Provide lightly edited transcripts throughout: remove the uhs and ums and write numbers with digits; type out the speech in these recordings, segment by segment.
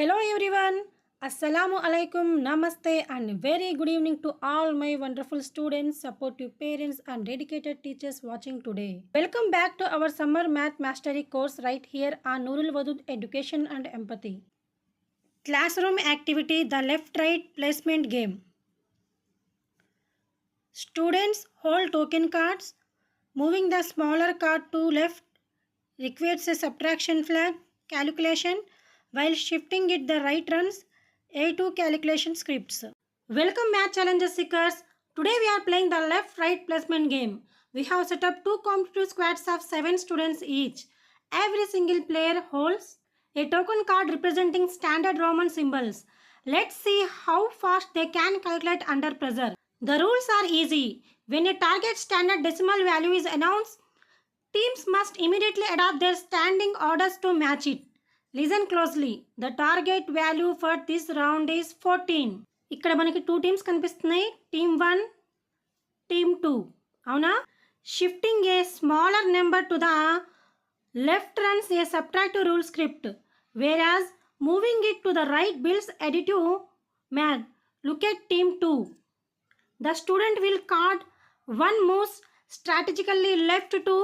Hello everyone, Assalamu alaikum, Namaste and very good evening to all my wonderful students, supportive parents and dedicated teachers watching today. Welcome back to our summer math mastery course right here on Nurul Wadud Education and Empathy. Classroom activity, the left-right placement game. Students hold token cards. Moving the smaller card to left requires a subtraction flag calculation, while shifting it the right runs A2 calculation scripts. Welcome math challenges seekers. Today we are playing the left-right placement game. We have set up two competitive squads of 7 students each. Every single player holds a token card representing standard Roman symbols. Let's see how fast they can calculate under pressure. The rules are easy. When a target standard decimal value is announced, teams must immediately adopt their standing orders to match it. Listen closely. The target value for this round is 14. ఇక్కడ మనకి 2 teams కనిపిస్తున్నాయి. Team 1, Team 2. అవునా? Shifting a smaller number to the left runs a subtractive rule script, whereas moving it to the right builds additive math. Look at Team 2. The student will card one moves strategically left to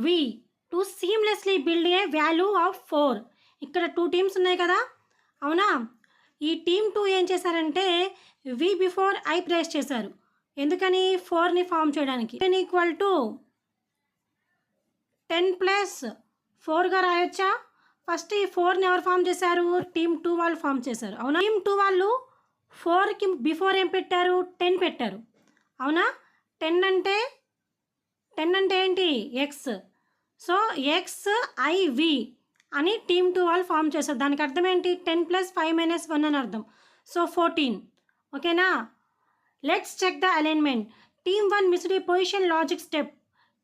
V to seamlessly build a value of 4. ఇక్కడ 2 teams ఉన్నాయి కదా, అవునా? ఈ team 2 ఏం చేశారంటే V before I place చేశారు. ఎందుకని? 4ని form చేయడానికి. 10 ఈక్వల్ టు 10 ప్లస్ 4గా రాయొచ్చా? ఫస్ట్ ఈ 4ని ఎవరు ఫామ్ చేశారు? టీమ్ 2 వాళ్ళు ఫామ్ చేశారు, అవునా? టీమ్ 2 వాళ్ళు 4కి బిఫోర్ ఏం పెట్టారు? 10 పెట్టారు, అవునా? 10 అంటే ఏంటి? ఎక్స్. సో ఎక్స్ IV అని టీమ్ 2 వాళ్ళు ఫామ్ చేశారు. దానికి అర్థం ఏంటి? 10 ప్లస్ 5 మైనస్ 1 అని అర్థం. సో 14. ఓకేనా? Let's check the alignment. Team 1 missed a position logic step.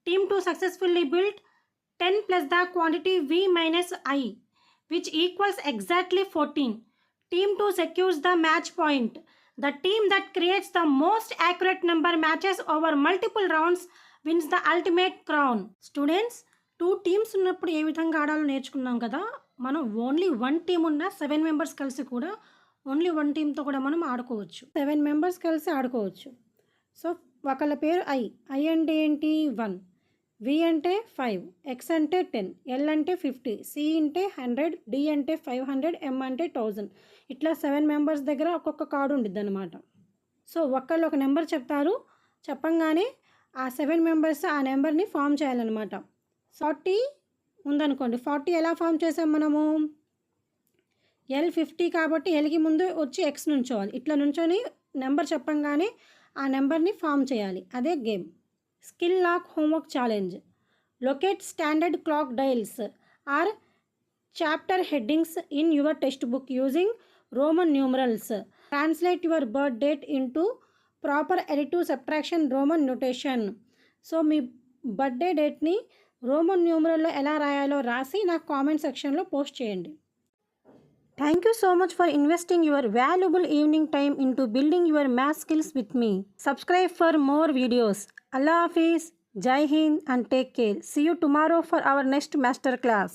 Team 2 successfully built 10 plus the quantity V minus I which equals exactly 14. Team 2 secures the match point. The team that creates the most accurate number matches over multiple rounds wins the ultimate crown. Students, 2 teams ఉన్నప్పుడు ఏ విధంగా ఆడాలో నేర్చుకున్నాం కదా. మనం only 1 team ఉన్న 7 members కలిసి కూడా only 1 టీమ్తో కూడా మనం ఆడుకోవచ్చు. 7 మెంబర్స్ కలిసి ఆడుకోవచ్చు. సో ఒకళ్ళ పేరు I అంటే ఏంటి? 1, V అంటే 5, X అంటే 10, L అంటే 50, C అంటే 100, D అంటే 500, M అంటే 1000. ఇట్లా 7 మెంబర్స్ దగ్గర ఒక్కొక్క కార్డు ఉండిద్ది అనమాట. సో ఒకళ్ళు ఒక నెంబర్ చెప్తారు, చెప్పంగానే ఆ 7 మెంబర్స్ ఆ నెంబర్ని ఫామ్ చేయాలన్నమాట. 40 ఉందనుకోండి, 40 ఎలా ఫామ్ చేసాం మనము? L 50 కాబట్టి Lకి ముందు వచ్చి X నుంచోవాలి. ఇట్లా నుంచొని నెంబర్ చెప్పంగానే ఆ నెంబర్ని ఫామ్ చేయాలి. అదే game. Skill lock homework challenge. Locate standard clock dials or chapter headings in your textbook using roman numerals. Translate your birth date into proper additive subtraction roman notation. So మీ birthday డేట్ని roman న్యూమరల్లో ఎలా రాయాలో రాసి నాకు comment సెక్షన్లో post చేయండి. Thank you so much for investing your valuable evening time into building your math skills with me. Subscribe for more videos. Allah Hafiz, Jai Hind and take care. See you tomorrow for our next master class.